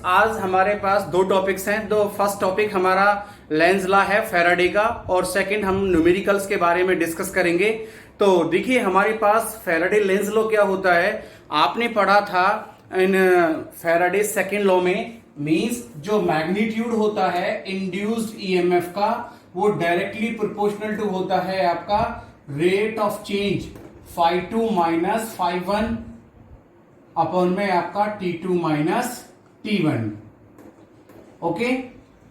आज हमारे पास दो टॉपिक्स हैं। तो फर्स्ट टॉपिक हमारा लेंज लॉ है फैराडे का, और सेकंड हम न्यूमेरिकल्स के बारे में डिस्कस करेंगे। तो देखिए हमारे पास फैराडे लेंज लॉ क्या होता है, आपने पढ़ा था इन फैराडे सेकंड लॉ में। मींस जो मैग्नीट्यूड होता है इंड्यूस्ड ईएमएफ का, वो डायरेक्टली प्रोपोर्शनल टू होता है आपका rate of change φ2 minus φ1 upon में आपका T2 माइनस T1। ओके,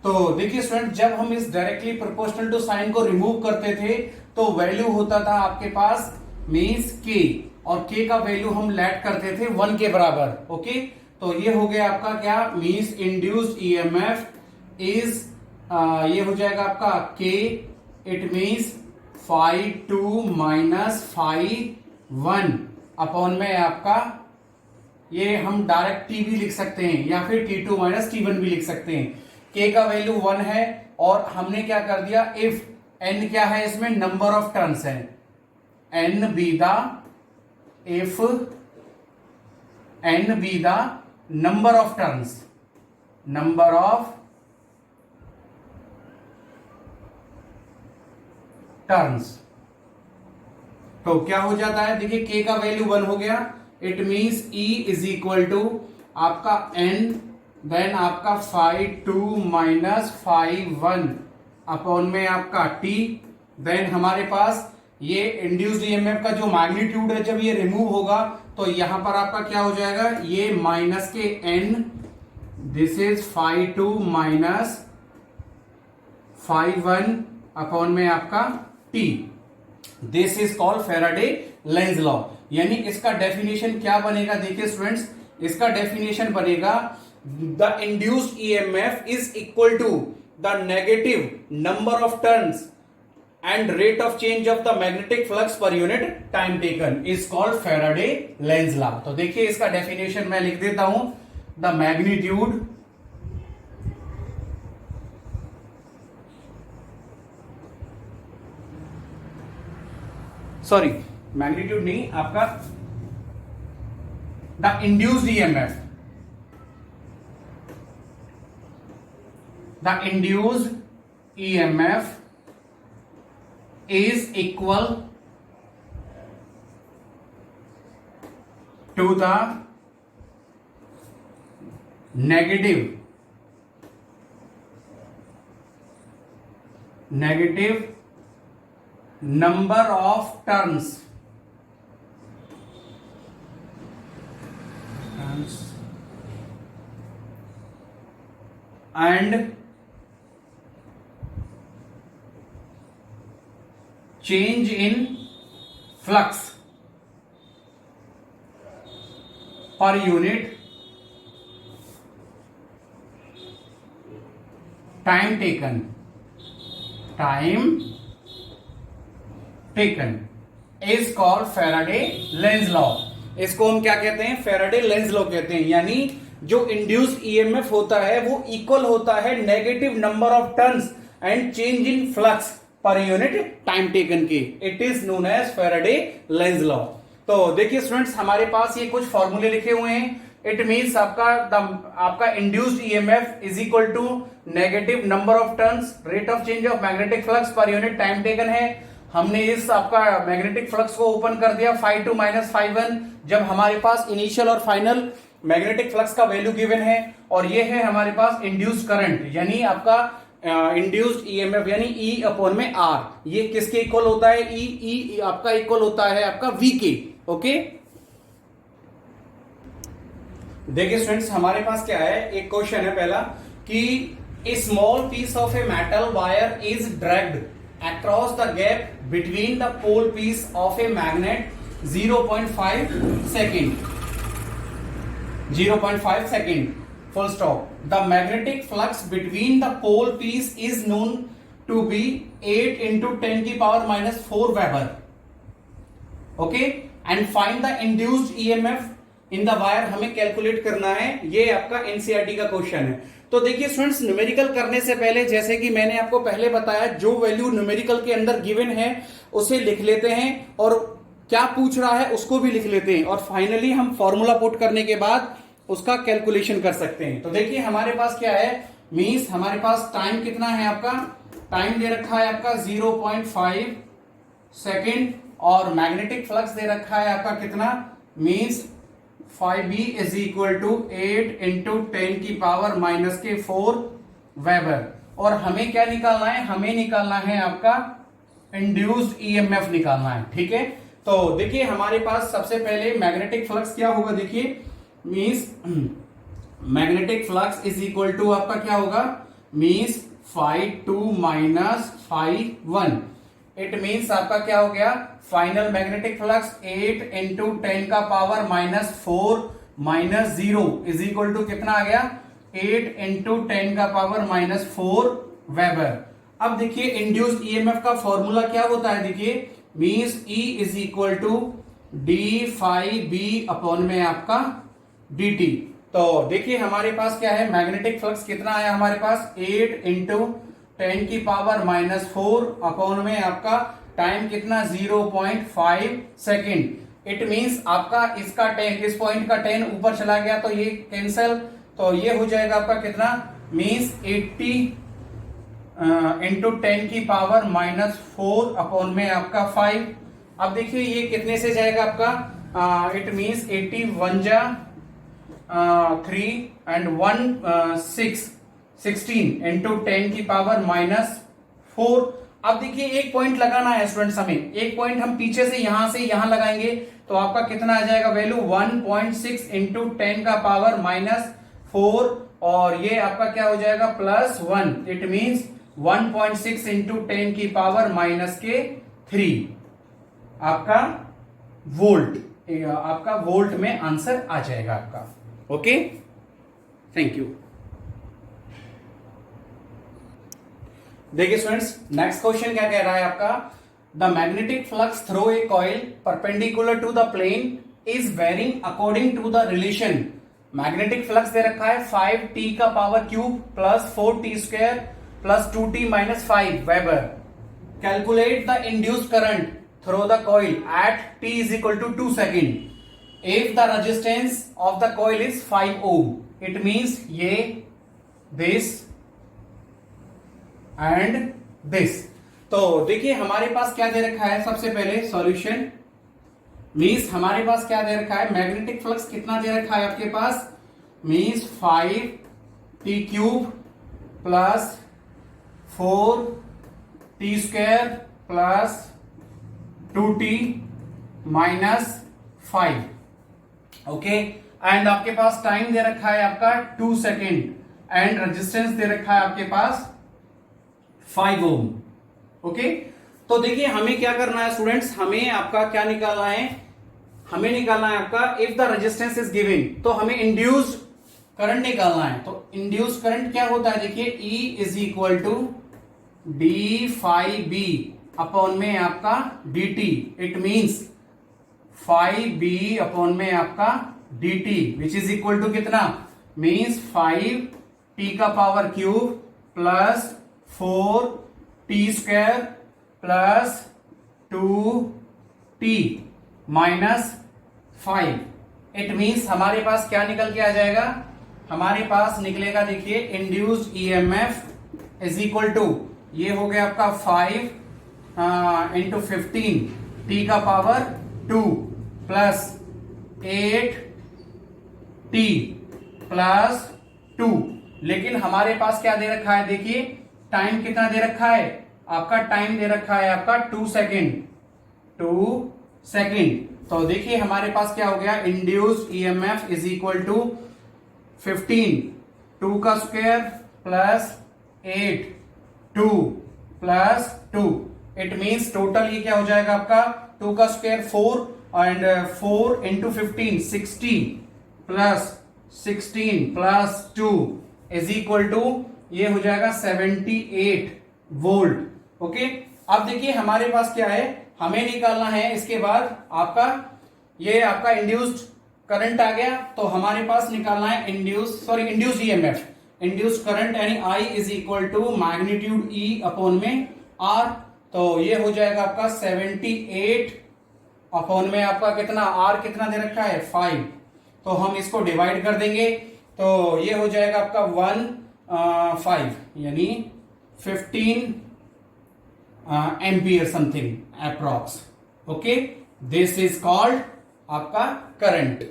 तो देखिए स्टूडेंट, जब हम इस डायरेक्टली प्रोपोर्शनल टू साइन को रिमूव करते थे तो वैल्यू होता था आपके पास मींस K, और K का वैल्यू हम लेट करते थे 1 के बराबर। ओके, तो ये हो गया आपका क्या, मींस इंड्यूस्ड ईएमएफ इज ये हो जाएगा आपका K, it means φ2 minus φ1 upon में आपका, ये हम डायरेक्ट T भी लिख सकते हैं या फिर T2 माइनस T1 भी लिख सकते हैं। K का वैल्यू 1 है और हमने क्या कर दिया, इफ n क्या है इसमें, नंबर ऑफ टर्न्स है, n be the if n be the number of turns, number of turns, तो क्या हो जाता है, देखिए K का वैल्यू 1 हो गया, it means E is equal to आपका n देन आपका φ2 माइनस φ1 अपॉन में आपका T। देन हमारे पास ये इंड्यूस्ड ईएमएफ का जो मैग्नीट्यूड है, जब ये रिमूव होगा तो यहां पर आपका क्या हो जाएगा, ये माइनस के n, this is φ2 minus φ1 upon में आपका T। This is called Faraday Lenz law. यानी इसका डेफिनेशन क्या बनेगा, देखिए स्टूडेंट्स, इसका डेफिनेशन बनेगा the induced EMF is equal to the negative number of turns and rate of change of the magnetic flux per unit time taken is called Faraday Lenz law. तो देखिए इसका definition मैं लिख देता हूं, the magnitude magnitude नहीं आपका, the induced EMF, the induced EMF is equal to the negative number of turns and change in flux per unit time taken is called Faraday Lenz law. इसको हम क्या कहते हैं, फैराडे लेंज लॉ कहते हैं। यानी जो इंड्यूस्ड ईएमएफ होता है वो इक्वल होता है negative number of turns and change in flux per unit time taken के। It is known as Faraday Lenz law. तो देखिए स्टूडेंट्स, हमारे पास ये कुछ फॉर्मूले लिखे हुए हैं। इट मीन्स आपका induced EMF is equal to negative number of turns, rate of change of magnetic flux per unit time taken है। हमने इस आपका मैग्नेटिक फ्लक्स को ओपन कर दिया φ2 माइनस φ1, जब हमारे पास इनिशियल और फाइनल मैग्नेटिक फ्लक्स का वैल्यू गिवन है, और ये है हमारे पास इंड्यूस्ड करंट, यानी आपका इंड्यूस्ड ईएमएफ यानी E अपॉन में R। ये किसके इक्वल होता है, E आपका इक्वल होता है आपका V के। ओके, देखिए स्टूडेंट्स, हमारे पास क्या है, एक क्वेश्चन है पहला कि a small piece of a metal wire is dragged across the gap between the pole piece of a magnet 0.5 second, 0.5 second, full stop. The magnetic flux between the pole piece is known to be 8 into 10 की power minus 4 Weber. Okay, and find the induced EMF in the wire, हमें calculate करना है। ये आपका NCERT का question है। तो देखिए स्टूडेंट्स, न्यूमेरिकल करने से पहले, जैसे कि मैंने आपको पहले बताया, जो वैल्यू न्यूमेरिकल के अंदर गिवन है उसे लिख लेते हैं, और क्या पूछ रहा है उसको भी लिख लेते हैं, और फाइनली हम फॉर्मूला पुट करने के बाद उसका कैलकुलेशन कर सकते हैं। तो देखिए हमारे पास क्या है, मींस हमारे पास टाइम कितना है, आपका टाइम दे रखा है आपका 0.5 सेकेंड, और मैग्नेटिक फ्लक्स दे रखा है आपका कितना, means 5b is equal to 8 into 10 की पावर माइनस के 4 वेबर। और हमें क्या निकालना है, हमें निकालना है आपका इंड्यूस्ड ईएमएफ निकालना है। ठीक है, तो देखिए हमारे पास सबसे पहले मैग्नेटिक फ्लक्स क्या होगा, देखिए means magnetic flux is equal to आपका क्या होगा, means five 2 minus 5 1। It means आपका क्या हो गया, फाइनल मैग्नेटिक फ्लक्स 8 इंटू 10 का power minus 4 minus 0 is equal to कितना आ गया, 8 इंटू 10 का पावर माइनस 4 वेबर। अब देखिए इंड्यूस्ड ईएमएफ का फॉर्मूला क्या होता है, देखिए means E is equal to D five B upon में आपका dt। तो देखिए हमारे पास क्या है, मैग्नेटिक फ्लक्स कितना आया हमारे पास, 8 इंटू 10 की पावर माइनस 4 अपॉन में आपका टाइम कितना 0.5 सेकेंड। इट मींस आपका इसका 10, इस पॉइंट का 10 ऊपर चला गया तो ये कैंसल, तो ये हो जाएगा आपका कितना, मींस 80 इंटू 10 की पावर माइनस 4 अपॉन में आपका 5। अब देखिए ये कितने से जाएगा आपका, इट मींस 80 1 जा 3 एंड 1 6 16 इंटू 10 की पावर माइनस 4। अब देखिए एक पॉइंट लगाना है स्टूडेंट्स, हमें एक पॉइंट हम पीछे से यहां लगाएंगे तो आपका कितना आ जाएगा वैल्यू, 1.6 इंटू 10 का पावर माइनस 4, और ये आपका क्या हो जाएगा प्लस 1। इट मींस 1.6 इंटू 10 की पावर माइनस के 3 आपका वोल्ट, आपका वोल्ट में आंसर आ जाएगा आपका। Okay, thank you. देखिए स्टूडेंट्स नेक्स्ट क्वेश्चन क्या कह रहा है आपका, the magnetic flux through a coil perpendicular to the plane is varying according to the relation. Magnetic flux दे रखा है 5t का power cube plus 4t square plus 2t minus 5 weber. Calculate the induced current through the coil at t is equal to 2 second if the resistance of the coil is 5 Om. It means ये, this and this. तो देखिए हमारे पास क्या दे रखा है, सबसे पहले सॉल्यूशन, मींस हमारे पास क्या दे रखा है, मैग्नेटिक फ्लक्स कितना दे रखा है आपके पास, means 5t cube plus 4t square plus 2t minus 5। Okay, and आपके पास टाइम दे रखा है आपका 2 सेकेंड एंड रेजिस्टेंस दे रखा है आपके पास 5 ओम। ओके, तो देखिए हमें क्या करना है स्टूडेंट्स, हमें आपका क्या निकालना है, हमें निकालना है आपका if the resistance is given, तो हमें इंड्यूस्ड करंट निकालना है। तो इंड्यूस्ड करंट क्या होता है, देखिए E is equal to D five B upon में आपका dt। It means 5b upon में आपका dt which is equal to कितना, मींस 5t का power cube plus 4t square plus 2t minus 5। It means हमारे पास क्या निकल के आ जाएगा, हमारे पास निकलेगा देखिए induced EMF is equal to, ये हो गया आपका 5 इंटू 15 t का पावर 2 प्लस 8t प्लस 2। लेकिन हमारे पास क्या दे रखा है, देखिए टाइम कितना दे रखा है, आपका टाइम दे रखा है आपका 2 सेकेंड, 2 सेकेंड। तो देखिए हमारे पास क्या हो गया, induced EMF is equal to 15 2 का square plus 8 2 plus 2। It means total ये क्या हो जाएगा आपका 2 का square 4 and 4 into 15 60 plus 16 plus 2 is equal to ये हो जाएगा 78 वोल्ट। ओके, अब देखिए हमारे पास क्या है, हमें निकालना है इसके बाद आपका, ये आपका इंड्यूस्ड करंट आ गया, तो हमारे पास निकालना है इंड्यूस्ड ईएमएफ। इंड्यूस्ड करंट यानी I is equal to magnitude E upon में R। तो ये हो जाएगा आपका 78 अपॉन में आपका कितना, R कितना दे रखा है 5, तो हम इसको डिवाइड कर देंगे, तो ये हो जाएगा आपका 1 5 यानी 15 ampere something approx. Okay, this is called आपका करंट।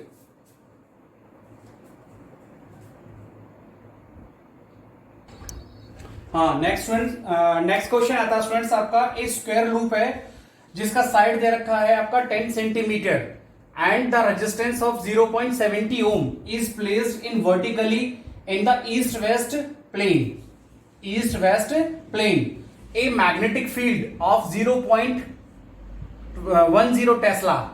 हाँ, नेक्स्ट क्वेश्चन आता है स्टूडेंट्स आपका, एक स्क्वायर लूप है जिसका साइड दे रखा है आपका 10 centimetre and the resistance of 0.70 ohm is placed in vertically in the east west plane. A magnetic field of 0.10 tesla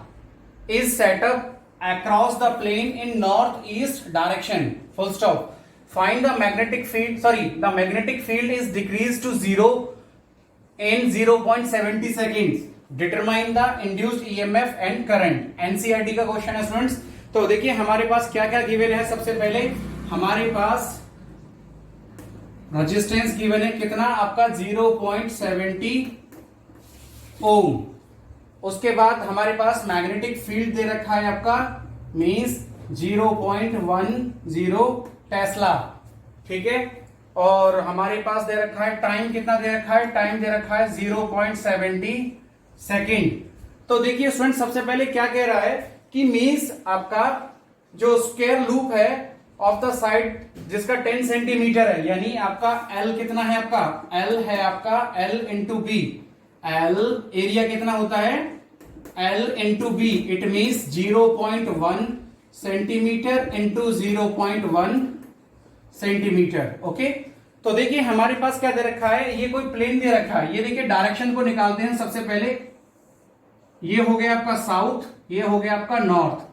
is set up across the plane in northeast direction. Full stop. Find the magnetic field. The magnetic field is decreased to 0 in 0.70 seconds. Determine the induced EMF and current. NCERT का question है students. तो देखिए हमारे पास क्या क्या given है। सबसे पहले हमारे पास रेजिस्टेंस गिवन है कितना आपका 0.70 ओम। उसके बाद हमारे पास मैग्नेटिक फील्ड दे रखा है आपका मींस 0.10 टेस्ला, ठीक है। और हमारे पास दे रखा है टाइम कितना दे रखा है, टाइम दे रखा है 0.70 सेकेंड। तो देखिए स्टूडेंट सबसे पहले क्या कह रहा है कि मींस आपका जो स्क्वायर लूप है ऑफ द साइड जिसका 10 सेंटीमीटर है, यानी आपका L कितना है, आपका L है आपका L into B. L area कितना होता है, L into B, it means 0.1 centimetre into 0.1 centimetre. Okay, तो देखिए हमारे पास क्या दे रखा है, ये कोई प्लेन दे रखा है। ये देखिए डायरेक्शन को निकालते हैं सबसे पहले। ये हो गया आपका साउथ, ये हो गया आपका नॉर्थ,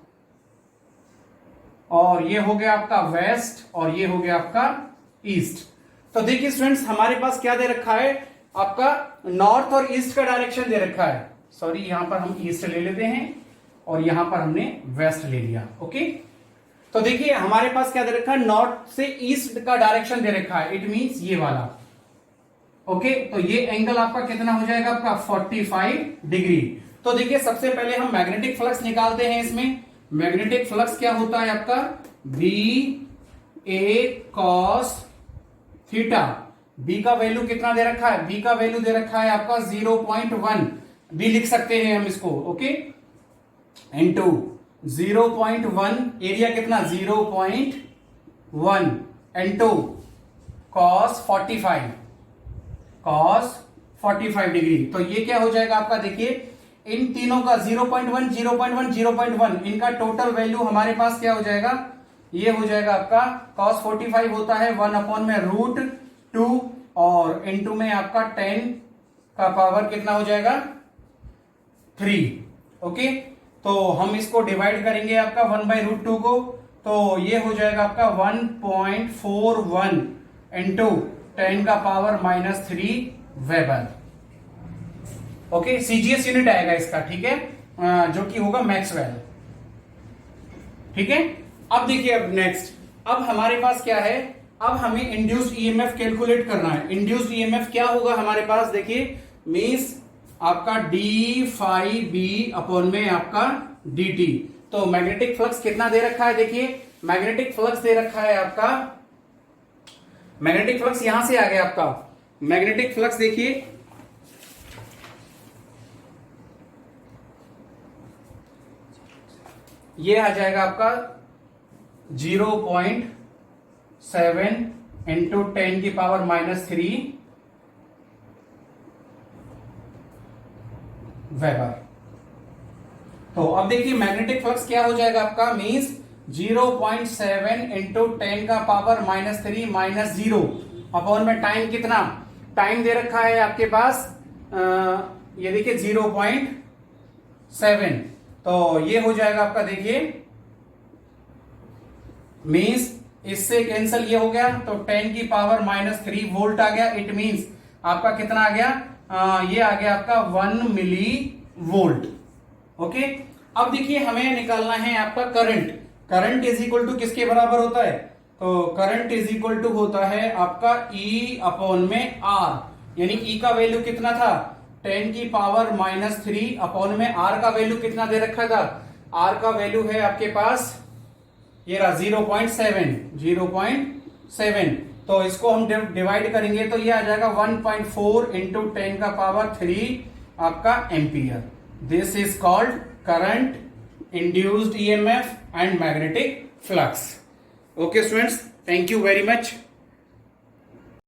और ये हो गया आपका वेस्ट, और ये हो गया आपका ईस्ट। तो देखिए स्टूडेंट्स हमारे पास क्या दे रखा है, आपका नॉर्थ और ईस्ट का डायरेक्शन दे रखा है। सॉरी, यहां पर हम ईस्ट ले लेते हैं और यहां पर हमने वेस्ट ले लिया। ओके, तो देखिए हमारे पास क्या दे रखा है, नॉर्थ से ईस्ट का डायरेक्शन दे रखा है, इट मींस ये वाला। ओके, तो ये एंगल आपका कितना हो जाएगा, आपका 45 डिग्री। तो देखिए सबसे पहले हम मैग्नेटिक फ्लक्स निकालते हैं। इसमें मैग्नेटिक फ्लक्स क्या होता है आपका, बी ए कॉस थीटा। बी का वैल्यू कितना दे रखा है, बी का वैल्यू दे रखा है आपका 0.1 भी लिख सकते हैं हम इसको। ओके, इनटू 0.1 एरिया कितना 0.1 इनटू cos 45 डिग्री। तो ये क्या हो जाएगा आपका, देखिए इन तीनों का 0.1 0.1 0.1 इनका टोटल वैल्यू हमारे पास क्या हो जाएगा, ये हो जाएगा आपका cos 45 होता है 1/√2 और इनटू में आपका 10 का पावर कितना हो जाएगा 3। ओके, तो हम इसको डिवाइड करेंगे आपका 1/√2 को, तो ये हो जाएगा आपका 1.41 इंटू 10 का power -3 weber. Okay, CGS unit आएगा इसका, ठीक है, जो कि होगा मैक्सवेल। ठीक है, अब देखिए अब नेक्स्ट, अब हमारे पास क्या है, अब हमें इंड्यूस्ड ईएमएफ कैलकुलेट करना है। इंड्यूस्ड ईएमएफ क्या होगा हमारे पास, देखिए मींस आपका डी फाई बी अपॉन में आपका dt। तो मैग्नेटिक फ्लक्स कितना दे रखा है, देखिए मैग्नेटिक फ्लक्स दे रखा है आपका, मैग्नेटिक फ्लक्स यहां से आ गया आपका, मैग्नेटिक फ्लक्स देखिए ये आ जाएगा आपका 0.7 इंटू 10 की पावर -3 वेबर। तो अब देखिए मैग्नेटिक फ्लक्स क्या हो जाएगा आपका, मींस 0.7 इंटू 10 का पावर -3 -0 अपॉन में टाइम कितना, टाइम दे रखा है आपके पास ये देखिए 0.7, तो ये हो जाएगा आपका, देखिए मींस इससे कैंसिल ये हो गया, तो 10 की पावर -3 वोल्ट आ गया। इट मींस आपका कितना आ गया, ये आ गया आपका 1 मिली वोल्ट। ओके, अब देखिए हमें निकालना है आपका current. Current is equal to किसके बराबर होता है, तो करंट इज इक्वल टू होता है आपका E अपॉन में R, यानी E का वैल्यू कितना था 10 की पावर -3 अपॉन में R का वैल्यू कितना दे रखा था, R का वैल्यू है आपके पास ये रहा 0.7 तो इसको हम डिवाइड करेंगे तो ये आ जाएगा 1.4 इंटू 10 का पावर 3 आपका ampere. This is called current, induced EMF and magnetic flux. Okay students, thank you very much.